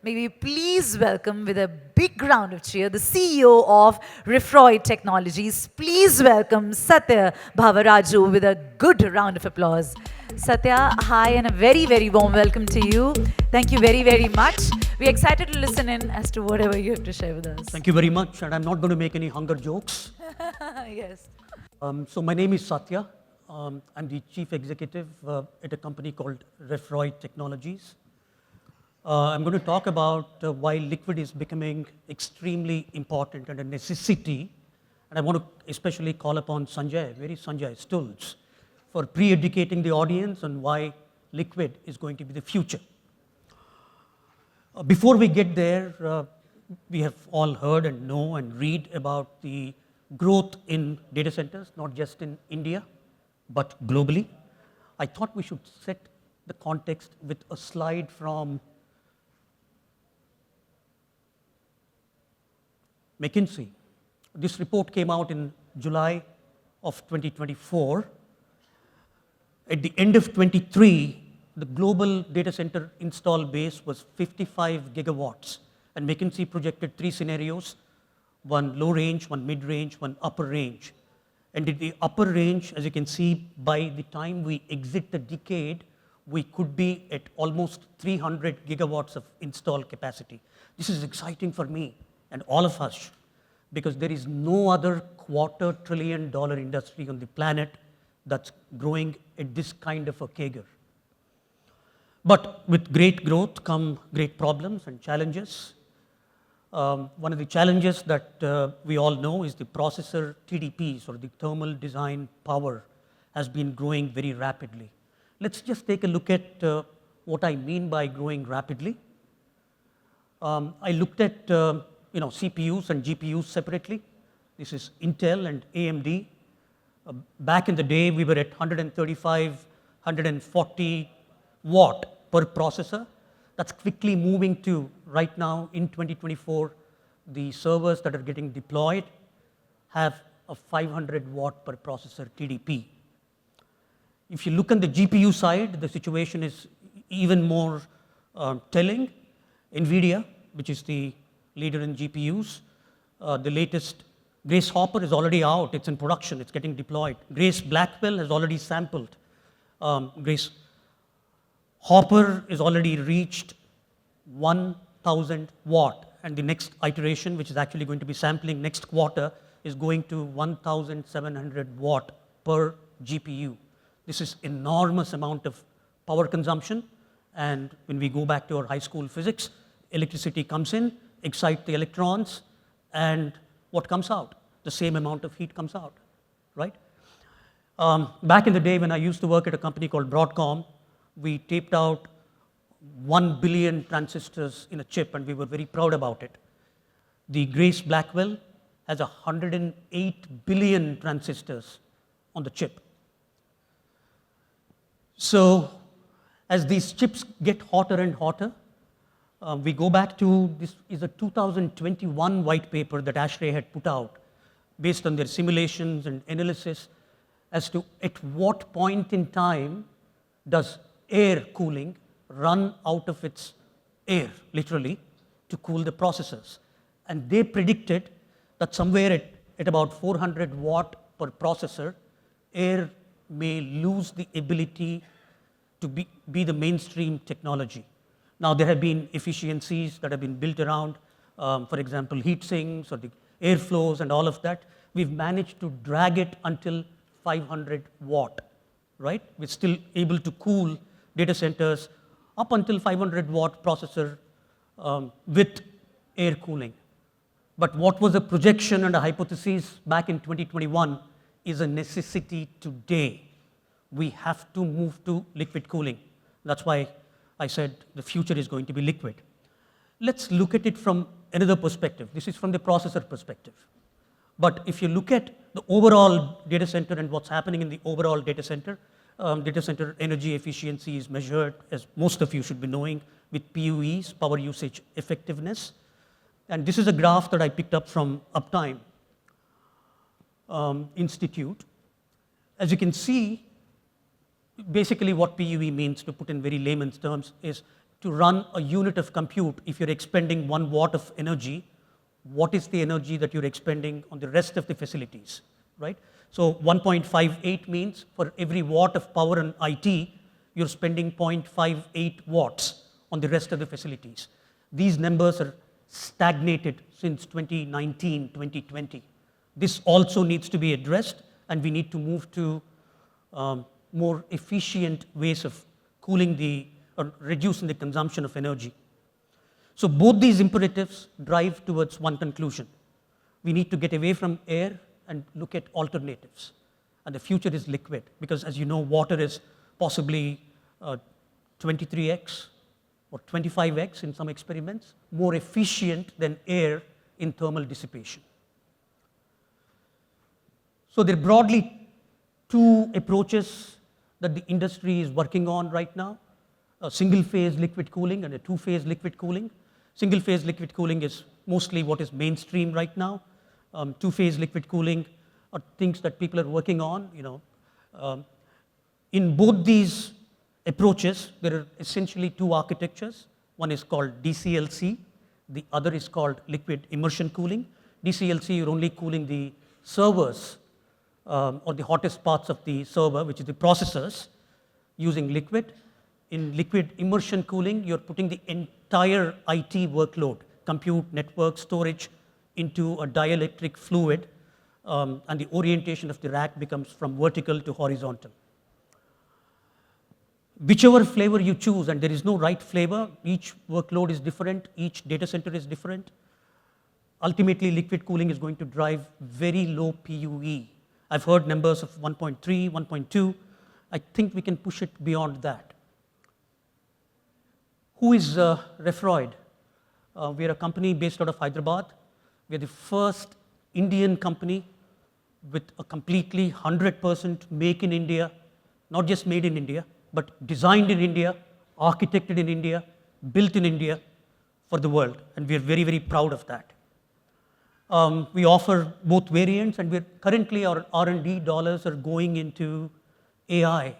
May we please welcome with a big round of cheer the CEO of Refroid Technologies. Please welcome Satya Bhavaraju with a good round of applause. Satya, hi and a very, very warm welcome to you. Thank you very, very much. We're excited to listen in as to whatever you have to share with us. Thank you very much, and I'm not going to make any hunger jokes. Yes. So my name is Satya. I'm the chief executive at a company called Refroid Technologies. I'm going to talk about why liquid is becoming extremely important and a necessity. And I want to especially call upon Sanjay, Stulz, for pre-educating the audience on why liquid is going to be the future. Before we get there, we have all heard and know and read about the growth in data centers, not just in India, but globally. I thought we should set the context with a slide from McKinsey. This report came out in July of 2024. At the end of 23, the global data center install base was 55 gigawatts, and McKinsey projected 3 scenarios, one low range, one mid range, one upper range. And in the upper range, as you can see, by the time we exit the decade, we could be at almost 300 gigawatts of install capacity. This is exciting for me and all of us, because there is no other $250 billion industry on the planet that's growing at this kind of a CAGR. But with great growth come great problems and challenges. One of the challenges that we all know is the processor TDPs, or the thermal design power, has been growing very rapidly. Let's just take a look at what I mean by growing rapidly. I looked at CPUs and GPUs separately. This is Intel and AMD. Back in the day, we were at 135, 140 watt per processor. That's quickly moving to, right now in 2024, the servers that are getting deployed have a 500 watt per processor TDP. If you look on the GPU side, the situation is even more telling. NVIDIA, which is the leader in GPUs, the latest Grace Hopper is already out. It's in production. It's getting deployed. Grace Blackwell has already sampled. Grace Hopper is already reached 1,000 watt, and the next iteration, which is actually going to be sampling next quarter, is going to 1,700 watt per GPU. This is enormous amount of power consumption, and when we go back to our high school physics, electricity comes in, excites the electrons, and what comes out? The same amount of heat comes out, right? Back in the day when I used to work at a company called Broadcom, we taped out 1 billion transistors in a chip, and we were very proud about it. The Grace Blackwell has 108 billion transistors on the chip. So as these chips get hotter and hotter, we go back to, this is a 2021 white paper that ASHRAE had put out based on their simulations and analysis as to at what point in time does air cooling run out of its air, literally, to cool the processors. And they predicted that somewhere at about 400 watt per processor, air may lose the ability to be the mainstream technology. Now, there have been efficiencies that have been built around, for example, heat sinks or the airflows and all of that. We've managed to drag it until 500 watt, right? We're still able to cool data centers up until 500 watt processor with air cooling. But what was a projection and a hypothesis back in 2021 is a necessity today. We have to move to liquid cooling. That's why I said the future is going to be liquid. Let's look at it from another perspective. This is from the processor perspective. But if you look at the overall data center and what's happening in the overall data center energy efficiency is measured, as most of you should be knowing, with PUEs, power usage effectiveness. And this is a graph that I picked up from Uptime Institute. As you can see, basically what PUE means, to put in very layman's terms, is to run a unit of compute, if you're expending 1 watt of energy, what is the energy that you're expending on the rest of the facilities, right? So 1.58 means for every watt of power in IT, you're spending 0.58 watts on the rest of the facilities. These numbers are stagnated since 2019, 2020. This also needs to be addressed, and we need to move to more efficient ways of cooling or reducing the consumption of energy. So both these imperatives drive towards one conclusion. We need to get away from air and look at alternatives. And the future is liquid, because as you know, water is possibly 23x or 25x in some experiments, more efficient than air in thermal dissipation. So there are broadly 2 approaches that the industry is working on right now: a single-phase liquid cooling and a 2-phase liquid cooling. Single-phase liquid cooling is mostly what is mainstream right now. 2-phase liquid cooling are things that people are working on. In both these approaches, there are essentially 2 architectures. One is called DCLC, the other is called liquid immersion cooling. DCLC, you're only cooling the servers or the hottest parts of the server, which is the processors, using liquid. In liquid immersion cooling, you're putting the entire IT workload, compute, network, storage, into a dielectric fluid, and the orientation of the rack becomes from vertical to horizontal. Whichever flavor you choose, and there is no right flavor, each workload is different, each data center is different. Ultimately, liquid cooling is going to drive very low PUE. I've heard numbers of 1.3, 1.2. I think we can push it beyond that. Who is Refroid? We are a company based out of Hyderabad. We are the first Indian company with a completely 100% make in India, not just made in India, but designed in India, architected in India, built in India for the world, and we are very, very proud of that. We offer both variants, and currently our R&D dollars are going into AI,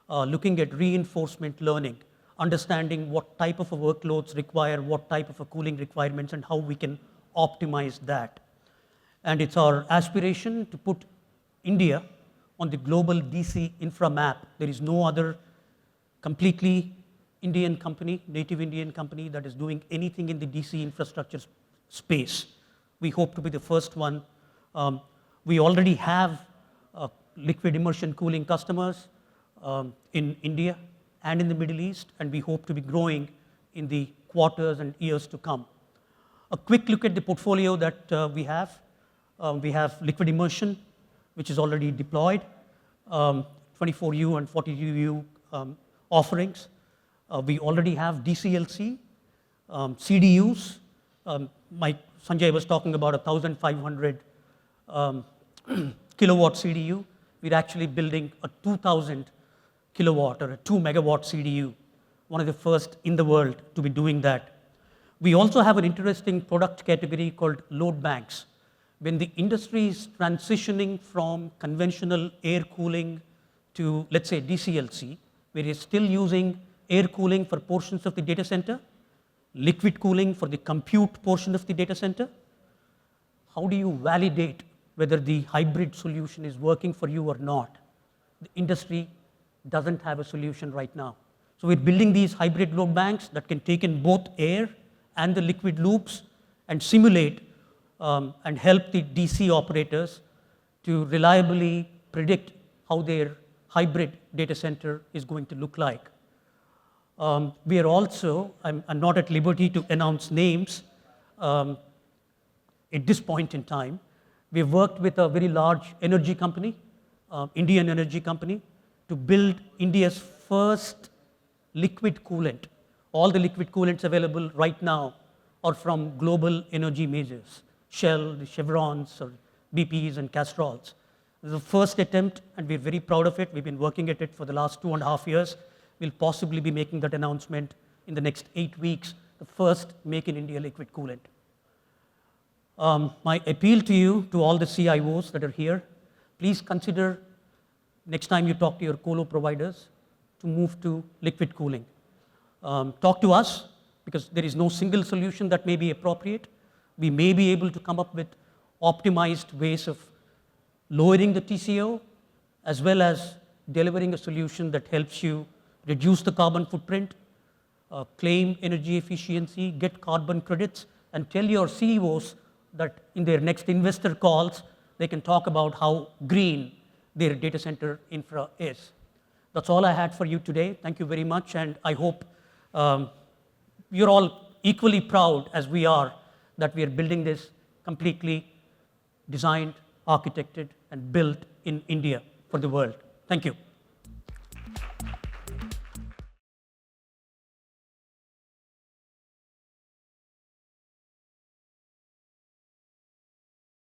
looking at reinforcement learning, understanding what type of workloads require what type of cooling requirements and how we can optimize that. And it's our aspiration to put India on the global DC infra map. There is no other completely Indian company, native Indian company, that is doing anything in the DC infrastructure space. We hope to be the first one. We already have liquid immersion cooling customers in India and in the Middle East, and we hope to be growing in the quarters and years to come. A quick look at the portfolio that we have. We have liquid immersion, which is already deployed, 24U and 42U offerings. We already have DCLC, CDUs. Sanjay was talking about a 1,500 kilowatt CDU. We're actually building a 2,000 kilowatt or a 2 megawatt CDU, one of the first in the world to be doing that. We also have an interesting product category called load banks. When the industry is transitioning from conventional air cooling to, let's say, DCLC, where you're still using air cooling for portions of the data center, liquid cooling for the compute portion of the data center, how do you validate whether the hybrid solution is working for you or not? The industry doesn't have a solution right now. So we're building these hybrid load banks that can take in both air and the liquid loops and simulate and help the DC operators to reliably predict how their hybrid data center is going to look like. We are also, I'm not at liberty to announce names at this point in time. We have worked with a very large energy company, Indian energy company, to build India's first liquid coolant. All the liquid coolants available right now are from global energy majors, Shell, the Chevrons, or BPs and Castrols. This is the first attempt, and we're very proud of it. We've been working at it for the last 2.5 years. We'll possibly be making that announcement in the next 8 weeks, the first Make in India liquid coolant. My appeal to you, to all the CIOs that are here, please consider next time you talk to your colo providers to move to liquid cooling. talk to us, because there is no single solution that may be appropriate. We may be able to come up with optimized ways of lowering the TCO, as well as delivering a solution that helps you reduce the carbon footprint, claim energy efficiency, get carbon credits, and tell your CEOs that in their next investor calls, they can talk about how green their data center infra is. That's all I had for you today. Thank you very much, and I hope you're all equally proud as we are that we are building this completely designed, architected, and built in India for the world. Thank you.